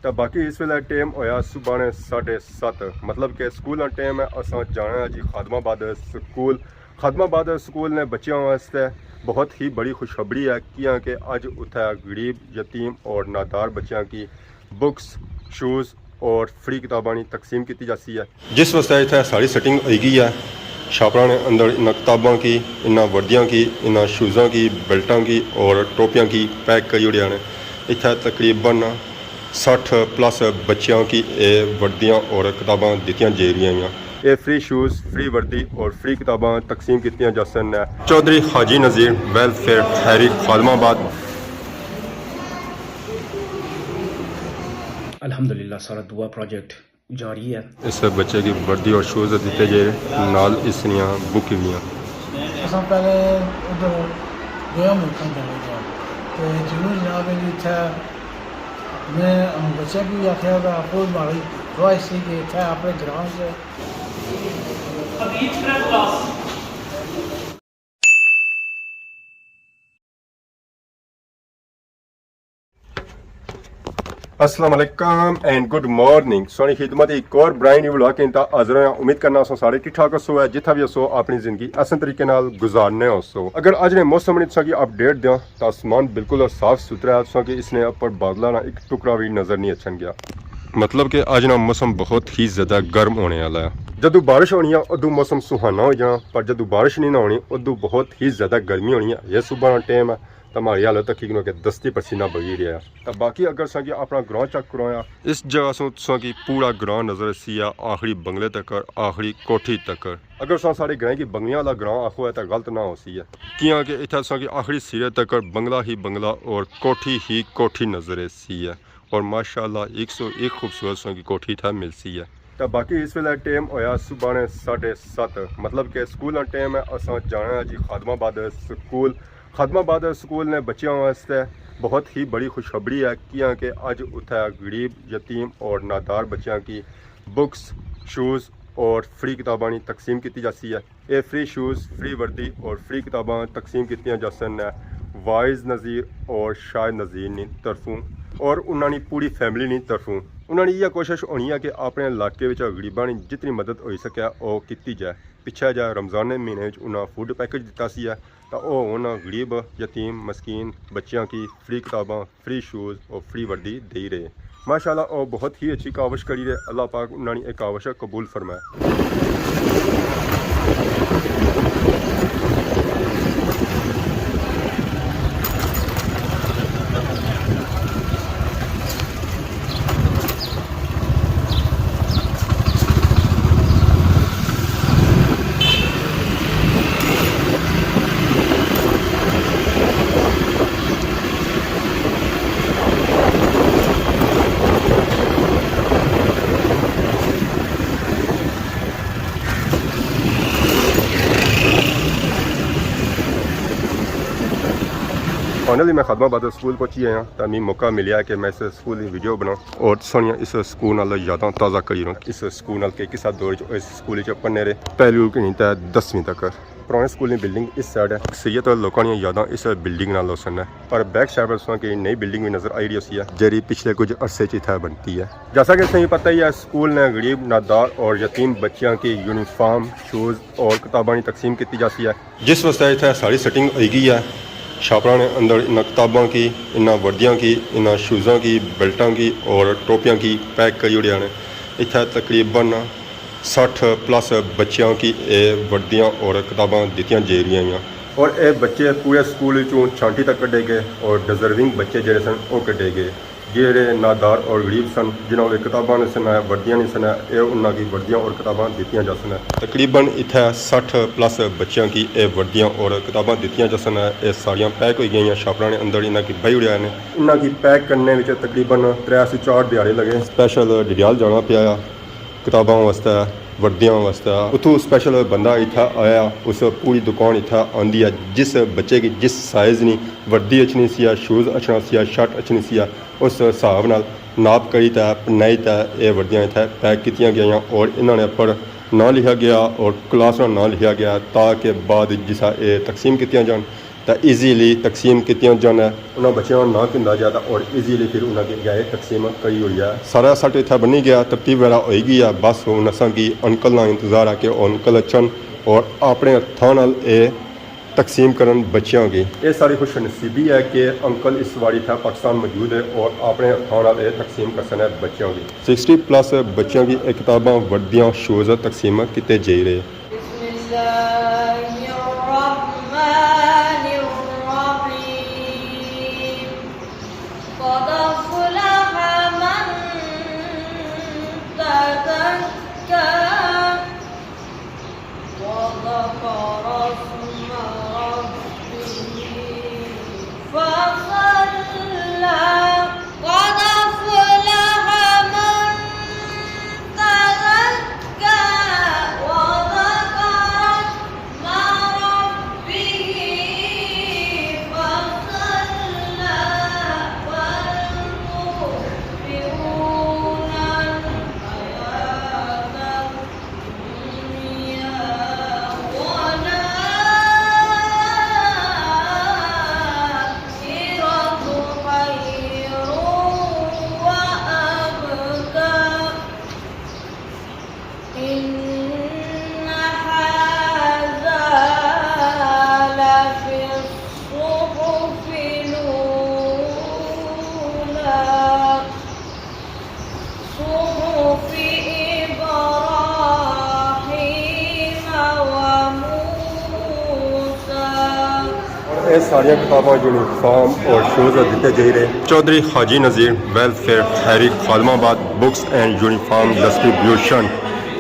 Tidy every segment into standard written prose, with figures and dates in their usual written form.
तो बाकी इस वेले टाइम होया सुबह 7:30 मतलब कि स्कूल का टाइम है। असां जाना है जी खादमाबाद स्कूल। खादमाबाद स्कूल ने बच्चों वास्ते बहुत ही बड़ी खुशखबरी है कि अज उत्थे गरीब यतीम और नादार बच्चों की बुक्स शूज़ और फ्री किताबां तकसीम की जाती है। जिस वास्ते इतने सारी सेटिंग हो गई है। छापरा ने अंदर इन किताबों की, इन वर्दियों की, इन शूज़ों की, बेल्टों की और टोपियों की पैक करी उड़िया ने। इतना तकरीबन 60+ बच्चों की वर्दियाँ और किताबां दित्तियां जा रही हैं। ये फ्री शूज़, फ्री वर्दी और फ्री किताबां तकसीम की जा सन। Chaudhary Haji Nazir welfare Harry खादमाबाद। अल्हम्दुलिल्लाह सारा दुआ प्रोजेक्ट जारी है। इस बच्चे की वर्दी और शूज़ दिते जे नाल इसनिया बुक भी असां पहले उधर गया मुल्कन चले गया तो जरूर जनाब इतना मैं बच्चा भी आख्या आपको हमारी ख्वाहिश थी कि इतना अपने ग्राउंड से अस्सलाम वालेकुम एंड गुड मॉर्निंग। सोनी खिदमत एक और ब्राइन व्लॉग के इंता हाजिर हैं। उम्मीद करना सो सारे ठीक ठाक हो है जिथा भी हो अपनी जिंदगी आसान तरीके नाल गुजारने हो। अगर अज ने मौसम की अपडेट दें तो आसमान बिल्कुल साफ सुथरा है कि इसने ऊपर बादलों का एक टुकड़ा भी नजर नहीं अच्छा गया। मतलब कि अज ना मौसम बहुत ही ज़्यादा गर्म होने वाला है। जदों बारिश होनी है उदू मौसम सुहाना हो जाना, पर जदों बारिश नहीं ना होनी उदू बहुत ही ज़्यादा गर्मी होनी है। यह सुबह का टाइम है तो हमारी हालत तक कि दस्ती पसीना बगी रहा है। तो बाकी अगर सकी अपना ग्रां चेक कराया इस जगह सो कि पूरा ग्रां नजर सी आखिरी बंगले तक आखिरी कोठी तक। अगर सारे ग्रां की बंगलियां वाला ग्रां आखो है तो गलत ना हो सी है कि इतना कि आखिरी सिरे तक बंगला ही बंगला और कोठी ही कोठी नजर सी है। और माशाल्लाह 101 खूबसूरत की कोठी था मिल सी है। तो बाकी इस वेले टाइम होया सुबह 7:30 मतलब कि स्कूल का टाइम है। असां जाना है जी खादमाबाद स्कूल। खादमाबाद स्कूल ने बच्चों वास्ते बहुत ही बड़ी खुशखबरी है कि अज उत्थे गरीब यतीम और नादार बच्चों की बुक्स शूज़ और फ्री किताबां तकसीम की जाती है। ये फ्री शूज़, फ्री वर्दी और फ्री किताबां तकसीम की जा सन वाइज नज़ीर और शायद नज़ीर की तरफों और उन्होंने पूरी फैमिली की तरफों। उन्होंने यह कोशिश होनी है कि अपने इलाके में गरीबों की जितनी मदद हो सके वो की जाए। पिछले जा रमज़ान महीने उन्हें फूड पैकेज दिता सी है तो उन्होंने गरीब यतीम मस्कीन बच्चों की फ्री किताबां फ्री शूज़ और फ्री वर्दी दे रहे। माशाल्लाह वो बहुत ही अच्छी काविश करी रहे। अल्लाह पाक उन्होंने एक काविश कबूल फरमाए। फाइनली मैं खादमाबाद स्कूल पहुंची आया तो मैं मौका मिला कि मैं इस स्कूल की वीडियो बनाऊँ और सोनिया इस स्कूल नाल यादां ताज़ा करी रहूँ। इस स्कूल नाल के किस दौर इस स्कूल पढ़ने रहे पहली कहीं तो 10वीं तक। पुराने स्कूल की बिल्डिंग इस साइड है। अक्सरियत लोगों दी यादां इस बिल्डिंग नाल सन है, पर बैक साइड पर की नई बिल्डिंग भी नज़र आई रही है जी पिछले कुछ अरसे इतना बनती है। जैसा कि तुम्हें पता ही है स्कूल ने गरीब नादार और यतीम बच्चों की यूनिफॉर्म शूज़ और किताबां तकसीम की जाती है। जिस वास्ते इतना सारी सेटिंग हो गई है। छापरा ने अंदर इन किताबों की, इन वर्दियों की, इन शूज़ों की, बेल्टों की और टोपियों की पैक करी उड़िया ने। इतना तकरीबन 60+ बच्चों की वर्दियाँ और किताबां दित्तियां जा रही हैं। और ये बच्चे पूरे स्कूल छांटी तक कटे गए और डिजर्विंग बच्चे जोड़े सन वो कटे गए। जेड़े नादार और गरीब सन जिन्होंने किताबां नहीं सन वर्दियाँ नहीं सन ये उन्होंने वर्दियाँ और किताबां दित्तियां जा सन। तकरीबन इतने 60+ बच्चों की वर्दियाँ और किताबां दित्तियां जा सन। ये सारियाँ पैक हो गई। छापरा ने अंदर इन्हों की बही उड़ाया ने। इन्हों की पैक करने में तकरीबन 3 से 4 दिहाड़े लगे। स्पैशल डिडियाल जाना पाया किताबों वास्ते वर्दियों वास्ते। उतों स्पैशल बंदा इतना आया उस पूरी दुकान इतना आँदी है जिस बच्चे की जिस साइज़ नहीं वर्दी अच्छनी सी शूज़ अच्छना सी शर्ट अच्छनी सी उस हिसाब नाल नाप करी था पनाई था ये वर्दियाँ इतना पैक की गई और इन्होंने पर ना लिखा गया और क्लास का ना लिखा गया ताकि बाद जिसा ये तकसीम की जान। ਤਾਂ ਈਜ਼ੀਲੀ ਤਕਸੀਮ ਕੀਤੀਆਂ ਜਾਣ ਉਹਨਾਂ ਬੱਚਿਆਂ ਨੂੰ ਨਾ ਪਿੰਦਾ ਜਾਂਦਾ ਔਰ ਈਜ਼ੀਲੀ ਫਿਰ ਉਹਨਾਂ ਦੇ ਗਏ ਤਕਸੀਮ ਕਰੀ ਹੋਈ ਆ ਸਾਰਾ ਸਾਡੇ ਇੱਥੇ ਬਣੀ ਗਿਆ ਤਰਤੀਬ ਵਗੈਰਾ ਹੋਏਗੀ ਆ ਬਸ ਹੁਣ ਅਸਾਂ ਕੀ ਅੰਕਲ ਨਾਲ ਇੰਤਜ਼ਾਰ ਆ ਕਿ ਉਹ ਅੰਕਲ ਅਚਨ ਔਰ ਆਪਣੇ ਹੱਥਾਂ ਨਾਲ ਇਹ तकसीम करन बच्चों की ये सारी खुश नसीबी है कि अंकल इस वारी था पाकिस्तान मौजूद है और अपने हथों नाल ये तकसीम करसन है बच्चों की 60+ बच्चों की किताबां वर्दियां शूज़ तकसीम किते जा रहे ये सारिया किताबा यूनिफॉर्म और शूज़ दिते जा रहे Chaudhry Haji Nazir welfare Khairi Khalmabad books and uniform distribution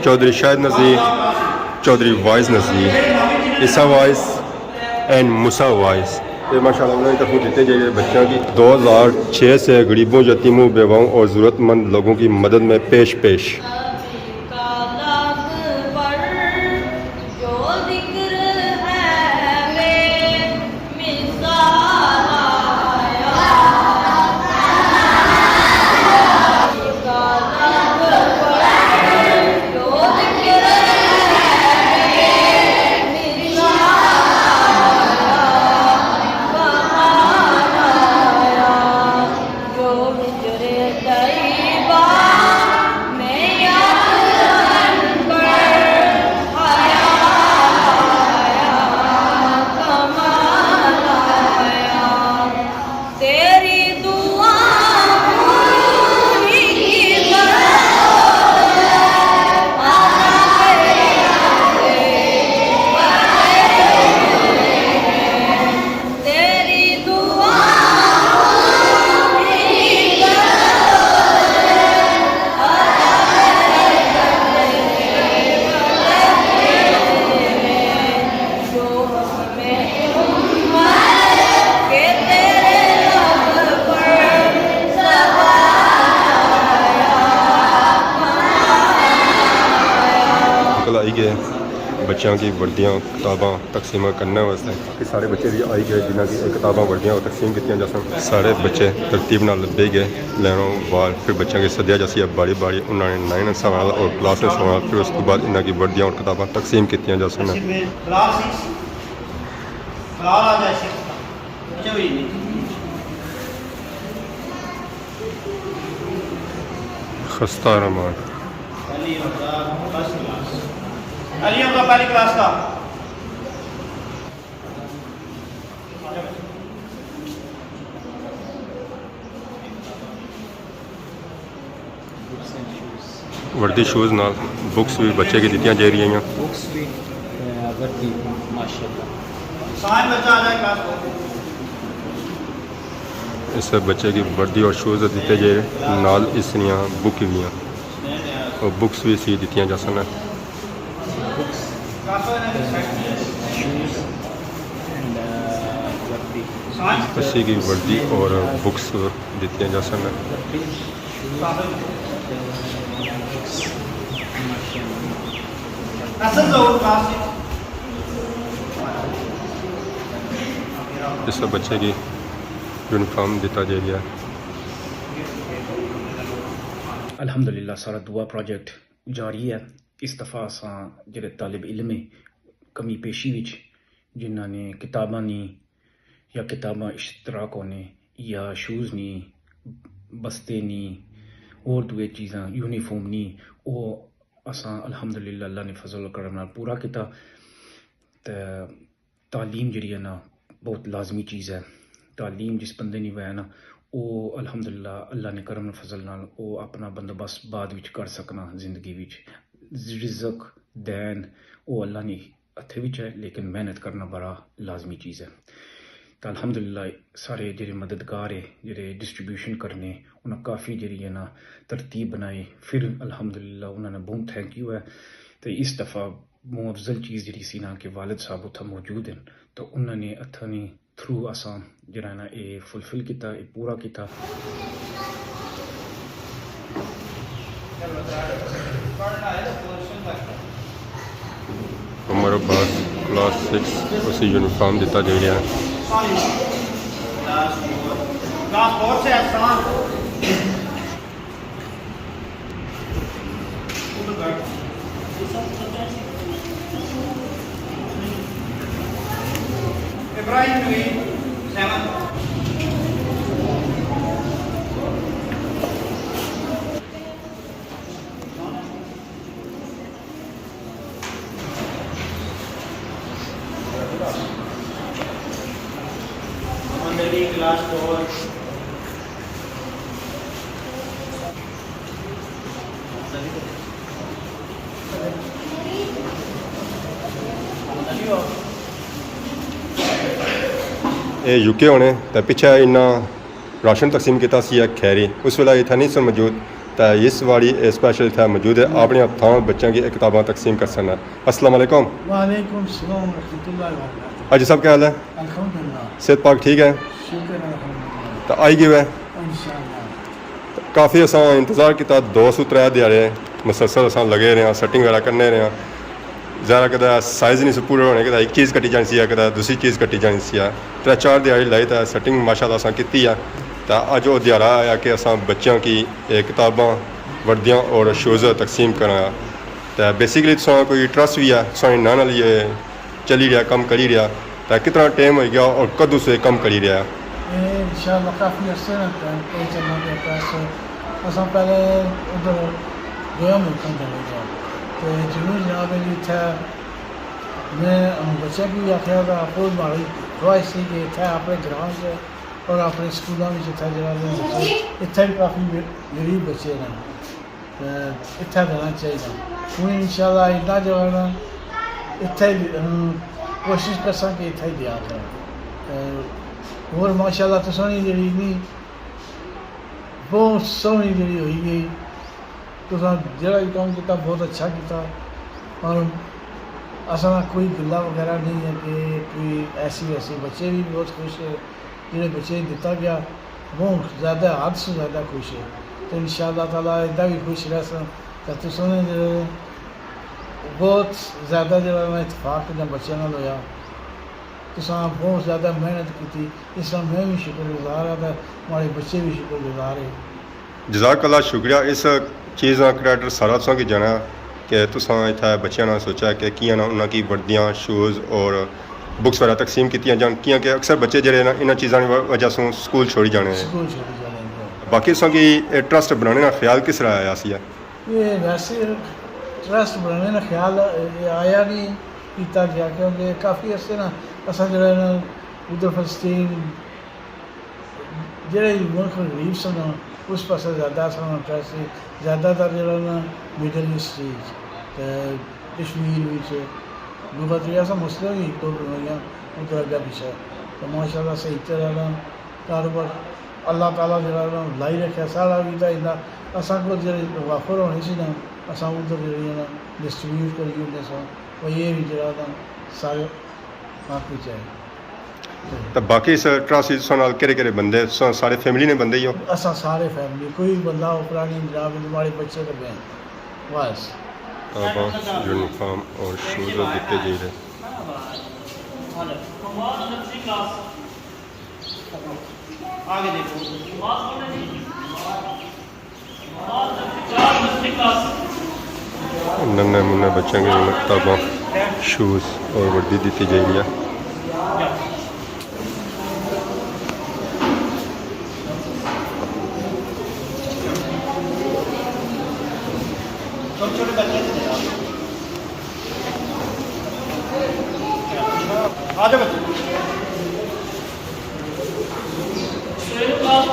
Chaudhry Shahid Nazir Chaudhry वाइस नज़ीर ईसा वाइस एंड मूसा वाइस ये माशाल्लाह उन्होंने तरफ दिते जा रहे बच्चों की 2006 से गरीबों यतीमों बेवाओं और ज़रूरतमंद लोगों की मदद में पेश आई गए बच्चों की वर्दियाँ किताबां तकसीम करने वास्ते कि सारे बच्चे भी आई गए जिन्हों की किताबां वर्दियाँ तकसीम की जा सन सारे बच्चे तरतीब नाल बह गए लैनों बाद फिर बच्चों की सद्या जासी बारी बारी उन्होंने 9 सवाल और क्लास सवाल फिर उसके बाद इन्हों की वर्दियाँ और किताबां तकसीम की जा सन खस्ता रहमान अलियों का पहली क्लास का वर्दी शूज़ नाल बुक्स भी बच्चे की दित्तियां जा रही हैं बुक्स भी वर्दी माशाल्लाह साइन बच्चा आ जाए क्लास को इस बच्चे की वर्दी और शूज़ दिते जा रहे नाल इसलियाँ बुक भी और बुक्स भी सी दित्तियां जा सन इसी की वर्दी और बुक्स दित्तियां जा सन इस बच्चे की यूनिफॉर्म दिता जा रहा है अल्हम्दुलिल्लाह सारा दुआ प्रोजेक्ट जारी है इस दफ़ा असां ਜਿਹੜੇ ਤਾਲਿਬ ਇਲਮ ਕਮੀ ਪੇਸ਼ੀ ਵਿੱਚ ਜਿਨ੍ਹਾਂ ਨੇ ਕਿਤਾਬਾਂ ਨਹੀਂ या किताबां इश्तराक होने या शूज़ नहीं बस्ते नहीं और दुए चीज़ां यूनीफॉर्म नहीं वो असां अल्हम्दुलिल्लाह अल्लाह ने फजल करम नाल पूरा किता ते तालीम जिहड़ी है ना बहुत लाजमी चीज़ है तालीम जिस बंदे नहीं वै ना वो अल्हम्दुलिल्लाह अल्लाह ने करम फजल नाल वो अपना बंदोबस्त बाद विच कर सकना जिंदगी विच रिज़क दैन वो अल्लाह ने हत्थे विच है लेकिन मेहनत करना बड़ा लाजमी चीज़ है तो अल्हम्दुलिल्लाह सारे जेह्ड़े मददगार है जेह्ड़े डिस्ट्रीब्यूशन करने उन्हें काफ़ी जेह्ड़ी है ना तरतीब बनाई फिर अल्हम्दुलिल्लाह उन्होंने बहुत थैंक यू है तो इस दफ़ा बहुत अफजल चीज़ जेह्ड़ी सी ना कि वालिद साहब उत्थे मौजूद हैं तो उन्होंने अथनी थ्रू असां जेह्ड़ा ना ये फुलफिल किया ये पूरा किया उमर अब्बास क्लास 6 उसी यूनिफॉर्म दिता जा रहा है क्लास 4 से आसान इब्राहिम हुई 7 मेरी क्लास 4 ये यूके होने तो पिछे इन्ना राशन तकसीम किया सी खैरी उस वेला इतना नहीं सन मौजूद तो इस वाली स्पैशल इतना मौजूद है अपने हथों बच्चों की किताबां तकसीम कर सकना अस्सलाम वालेकुम वालेकुम सलाम रहमतुल्लाहि व बरकातहू अजी साहब क्या हाल है अल्हम्दुलिल्लाह सेहत पाक ठीक है शुक्र है अल्हम्दुलिल्लाह तो आई गए है इंशाअल्लाह काफ़ी असा इंतज़ार किया 2 से 3 दिहाड़े मुसलसल असा लगे रहे सैटिंग वगैरह करने रहे ज़रा कदा साइज़ नहीं से पूरे होने कदा एक चीज़ कट्टी जानी सी कदा दूसरी चीज़ कट्टी जानी सी 3-4 दिहाड़ी लाई तो सैटिंग माशाल्लाह असा की है तो अज वो दिहाड़ा आया कि असा बच्चों की किताबां वर्दियाँ और शूज़ तकसीम करा तो बेसिकली तुसा कोई ट्रस्ट भी है तुसा नाल ये चली रहा कम करी रहा तो कितना टाइम हो गया और कदों से कम करी रहा ये इंशाअल्लाह काफ़ी अर्से कोई चलना पड़ता है असा पहले उधर गोया मुल्क चले गया तो जरूर जनाब जी इतना मैं बच्चे भी आख्या था आपको माड़ी ख्वाहिश थी कि इतना अपने ग्राम से और अपने स्कूलों में इतना जरा बच्चे इतना भी काफ़ी गरीब बच्चे हैं इतना देना चाहिए हूँ इंशाअल्लाह इतना जो है ना इतना कोशिश कर सकें इतना ही दिया करें और माशाल्लाह तो सोनी जी नहीं बहुत सोहनी जी हुई गई तो जरा भी काम किया बहुत अच्छा किया और असा कोई गिला वगैरह नहीं है कि कोई ऐसी वैसी बच्चे भी बहुत खुश है जिन्हें बच्चे दिता गया बहुत ज़्यादा हद से ज़्यादा खुश है तो इंशाअल्लाह ताला इदा भी खुश रह सन तो सोने बहुत ज़्यादा जो इतफाक जो बच्चों नाल होया तो बहुत ज़्यादा मेहनत की इस मैं भी शुक्रगुजार हाँ तो हमारे बच्चे भी शुक्रगुजार है जज़ाकल्लाह शुक्रिया इस चीज़ का क्रेडिट सारा तुसा की जाना कि तुसा इतना बच्चों ने सोचा कि कियां ना उन्होंने वर्दियाँ शूज़ और बुक्स वगैरह तकसीम की जान कियां कि अक्सर बच्चे जो इन चीज़ों की वजह से स्कूल छोड़ी जाने स्कूल छोड़ी जाने बाकी तुसा की ट्रस्ट बनाने का ख्याल किस तरह आया सी ये वैसे ट्रस्ट बनाने का ख्याल आया नहीं किया गया क्योंकि काफ़ी अर्से ना असा जो उधर फलस्तीन जोड़े मुल्क गरीब सन उस पास ज़्यादा सन ट्रस्ट ज़्यादातर जो मिडल ईस्ट तो कश्मीर गुबत ऐसा मुस्लिम ही तो उधर अगर पीछे तो माशाल्लाह सही तरह कारोबार अल्लाह ताला जो लाई रखे सारा भी तो इन्ना असा को जो वाफर होनी सी ना असा उधर जो डिस्ट्रीब्यूट करी होंगे सो वो ये भी जो सारे काफ़ी चाहिए तो बाकी इस ट्रस्ट नाल केड़े बंदे सारे फैमिली ने बंदे ही हो असा सारे फैमिली कोई बंदा उपरा नहीं जनाब हमारे बच्चे कर गए बस यूनिफॉर्म और शूज़ दिते जा रहे आगे देखो नन्हे मुन्ने बच्चों की किताबां शूज़ और वर्दी दी जा रही है छोटे बच्चे थे आ जाओ बच्चे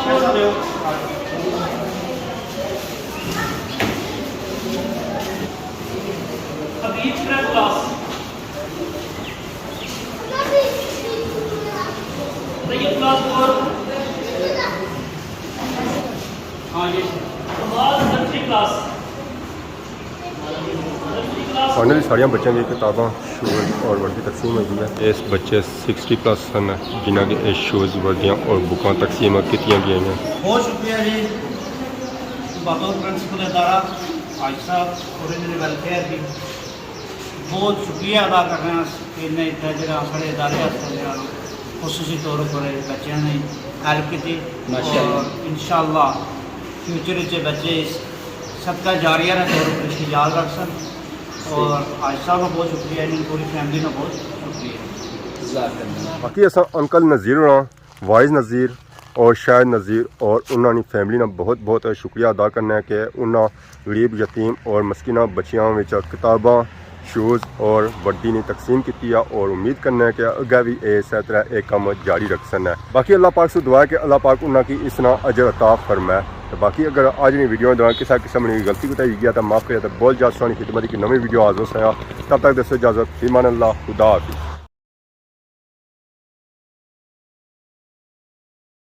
पैसा दो हाँ जी फाइनली सारिया बच्चों की किताबें शूज़ और वर्दी तकसीम होगी है। इस बच्चे 60+ सन जिन्हों के शूज़ वर्दियाँ और बुकां तकसीम की गई हैं। बहुत शुक्रिया जी बतौर प्रिंसिपल अदारा आज साहब और इन्होंने वेलफेयर की बहुत शुक्रिया अदा कर रहे हैं कि इन्हें इतना जगह साढ़े इदारे खसूसी तौर पर बच्चों ने हेल्प की और इंशाअल्लाह फ्यूचर से बच्चे सबका जारिया ने तौर पर इसकी याद रख सन और आज साहब का बहुत शुक्रिया इन पूरी फैमिली का बहुत शुक्रिया। बाकी असा अंकल नज़ीर होना वाइज नज़ीर और शायद नज़ीर और उन्होंने फैमिली ने बहुत बहुत शुक्रिया अदा करना है कि उन्होंने गरीब यतीम और मस्किना बच्चियों में किताबां शूज़ और वर्दी ने तकसीम की और उम्मीद करना है कि अगे भी इस तरह एक काम जारी रख सकना है। बाकी अल्लाह पाक से दुआ है कि अल्लाह पाक उन्होंने की इसना अजर अता फरमाए। तो बाकी अगर आज की वीडियो में किसी किस्म की गलती कोई गया तो माफ़ करें तो बहुत ज़्यादा सोनी खिदमत की नवी वीडियो हाजिर होया। तब तक दसो इजाज़त ईमान अल्लाह खुदा हाफिज़।